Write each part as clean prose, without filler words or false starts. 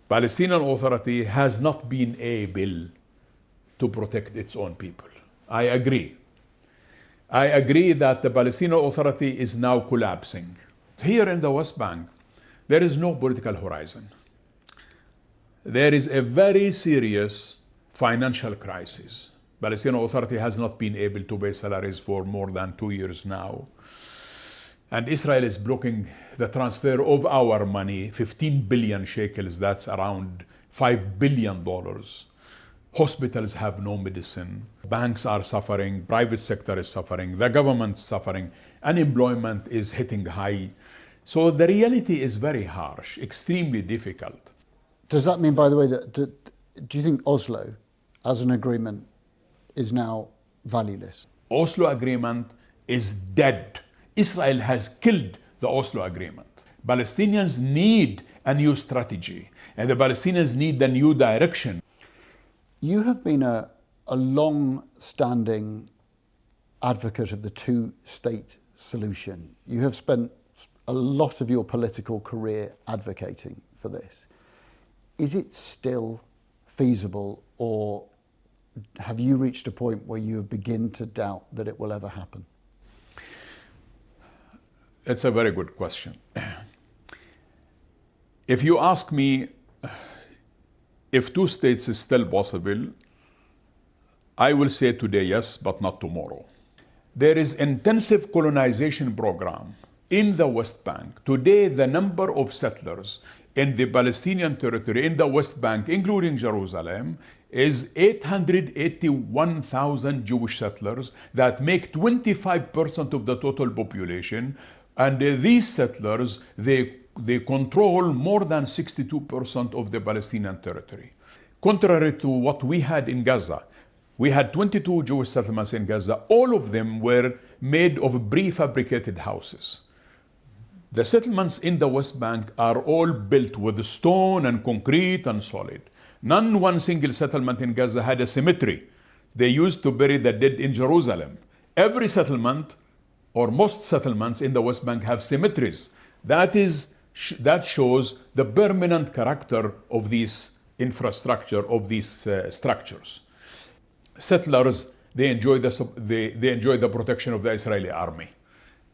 Palestinian Authority has not been able to protect its own people. I agree. I agree that the Palestinian Authority is now collapsing. Here in the West Bank, there is no political horizon. There is a very serious financial crisis. Palestinian Authority has not been able to pay salaries for more than 2 years now. And Israel is blocking the transfer of our money, 15 billion shekels, that's around $5 billion. Hospitals have no medicine. Banks are suffering. Private sector is suffering. The government's suffering. Unemployment is hitting high. So the reality is very harsh, extremely difficult. Does that mean, by the way, that do you think Oslo, as an agreement, is now valueless? Oslo Agreement is dead. Israel has killed the Oslo Agreement. Palestinians need a new strategy, and the Palestinians need a new direction. You have been a long-standing advocate of the two-state solution. You have spent a lot of your political career advocating for this. Is it still feasible, or have you reached a point where you begin to doubt that it will ever happen? It's a very good question. If you ask me if two states is still possible, I will say today yes, but not tomorrow. There is intensive colonization program in the West Bank. Today, the number of settlers in the Palestinian territory, in the West Bank, including Jerusalem, is 881,000 Jewish settlers that make 25% of the total population. And these settlers, they control more than 62% of the Palestinian territory. Contrary to what we had in Gaza, we had 22 Jewish settlements in Gaza. All of them were made of prefabricated houses. The settlements in the West Bank are all built with stone and concrete and solid. One single settlement in Gaza had a cemetery. They used to bury the dead in Jerusalem. Every settlement, or most settlements in the West Bank, have cemeteries. That shows the permanent character of this infrastructure, of these structures. Settlers, they enjoy the protection of the Israeli army.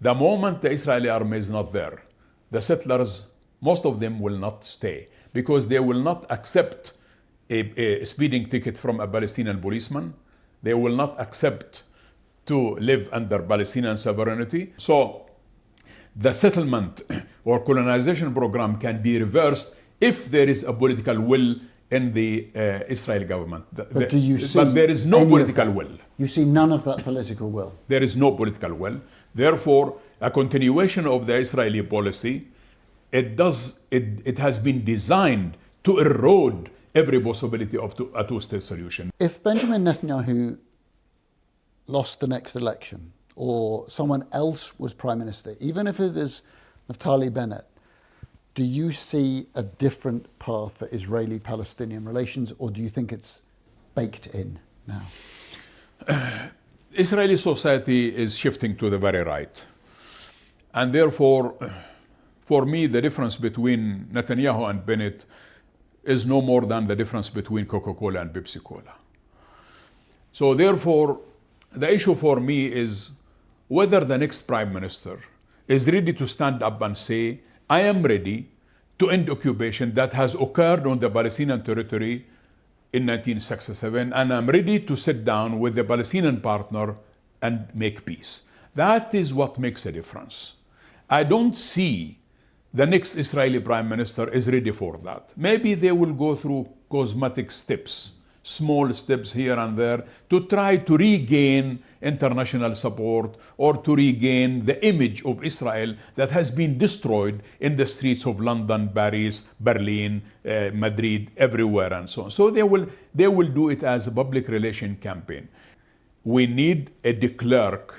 The moment the Israeli army is not there, the settlers, most of them will not stay, because they will not accept a speeding ticket from a Palestinian policeman. They will not accept to live under Palestinian sovereignty. So the settlement or colonization program can be reversed if there is a political will in the Israeli government. But there is no political will. You see none of that political will? There is no political will. Therefore, a continuation of the Israeli policy, it has been designed to erode every possibility of a two-state solution. If Benjamin Netanyahu lost the next election, or someone else was prime minister, even if it is Naftali Bennett, do you see a different path for Israeli-Palestinian relations, or do you think it's baked in now? Israeli society is shifting to the very right. And therefore, for me, the difference between Netanyahu and Bennett is no more than the difference between Coca-Cola and Pepsi-Cola. So therefore, the issue for me is whether the next prime minister is ready to stand up and say, I am ready to end occupation that has occurred on the Palestinian territory in 1967, and I'm ready to sit down with the Palestinian partner and make peace. That is what makes a difference. I don't see the next Israeli prime minister is ready for that. Maybe they will go through cosmetic steps, small steps here and there, to try to regain international support or to regain the image of Israel that has been destroyed in the streets of London, Paris, Berlin, Madrid, everywhere and so on. So they will do it as a public relation campaign. We need a de Klerk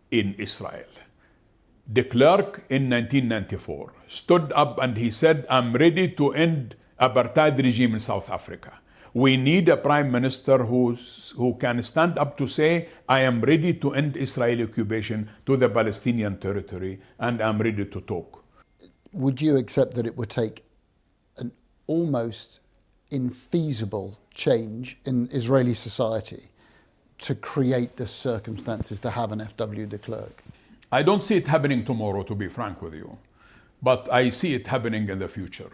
in Israel. De Klerk in 1994 stood up and he said, I'm ready to end apartheid regime in South Africa. We need a prime minister who can stand up to say, I am ready to end Israeli occupation to the Palestinian territory, and I'm ready to talk. Would you accept that it would take almost infeasible change in Israeli society to create the circumstances to have an FW de Klerk? I don't see it happening tomorrow, to be frank with you, but I see it happening in the future.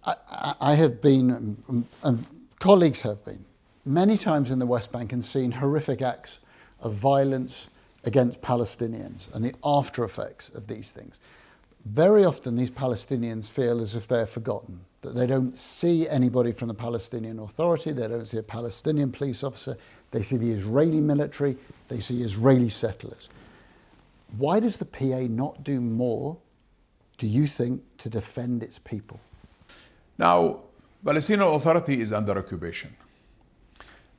I have been, and colleagues have been, many times in the West Bank and seen horrific acts of violence against Palestinians and the after effects of these things. Very often these Palestinians feel as if they're forgotten, that they don't see anybody from the Palestinian Authority, they don't see a Palestinian police officer, they see the Israeli military, they see Israeli settlers. Why does the PA not do more, do you think, to defend its people? Now, Palestinian Authority is under occupation.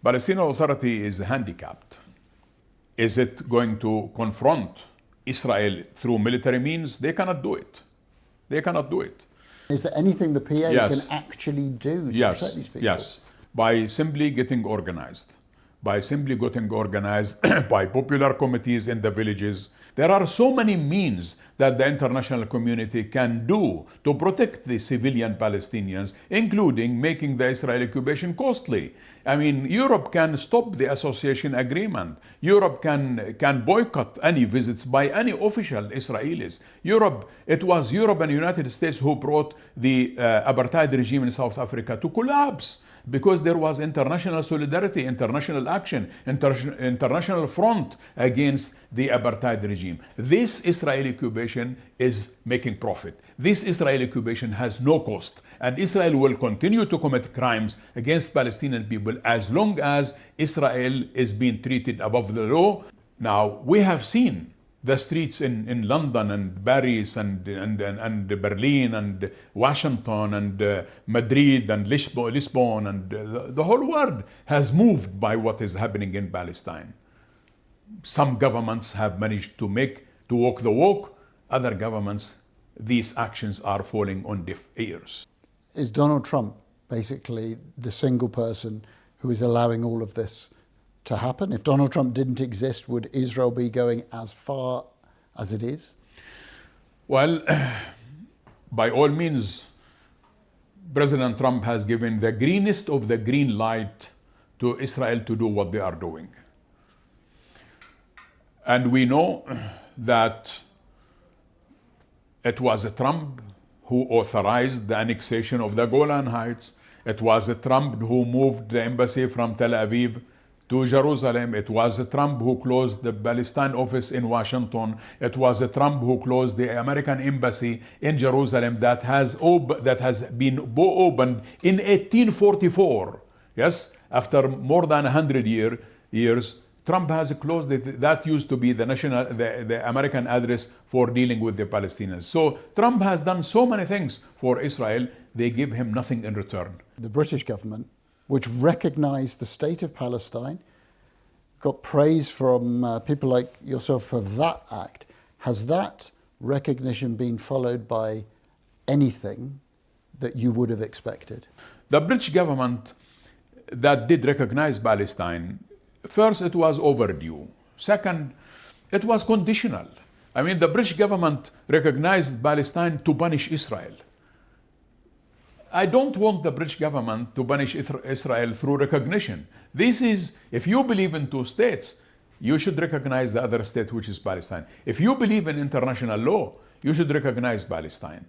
Palestinian Authority is handicapped. Is it going to confront Israel through military means? They cannot do it. They cannot do it. Is there anything the PA Yes. can actually do to protect these people? Yes, by simply getting organized. By simply getting organized by popular committees in the villages. There are so many means that the international community can do to protect the civilian Palestinians, including making the Israeli occupation costly. I mean, Europe can stop the association agreement. Europe can boycott any visits by any official Israelis. It was Europe and the United States who brought the apartheid regime in South Africa to collapse, because there was international solidarity, international action, international front against the apartheid regime. This Israeli occupation is making profit. This Israeli occupation has no cost, and Israel will continue to commit crimes against Palestinian people as long as Israel is being treated above the law. Now, we have seen the streets in London and Paris and Berlin and Washington and Madrid and Lisbon and the whole world has moved by what is happening in Palestine. Some governments have managed to walk the walk. Other governments, these actions are falling on deaf ears. Is Donald Trump basically the single person who is allowing all of this to happen? If Donald Trump didn't exist, would Israel be going as far as it is? Well, by all means, President Trump has given the greenest of the green light to Israel to do what they are doing. And we know that it was Trump who authorized the annexation of the Golan Heights. It was Trump who moved the embassy from Tel Aviv to Jerusalem. It was Trump who closed the Palestine office in Washington. It was Trump who closed the American embassy in Jerusalem that has been opened in 1844. Yes, after more than 100 years, Trump has closed it. That used to be the American address for dealing with the Palestinians. So Trump has done so many things for Israel. They give him nothing in return. The British government, which recognized the state of Palestine, got praise from people like yourself for that act. Has that recognition been followed by anything that you would have expected? The British government that did recognize Palestine, first, it was overdue. Second, it was conditional. I mean, the British government recognized Palestine to punish Israel. I don't want the British government to punish Israel through recognition. This is, if you believe in two states, you should recognize the other state, which is Palestine. If you believe in international law, you should recognize Palestine.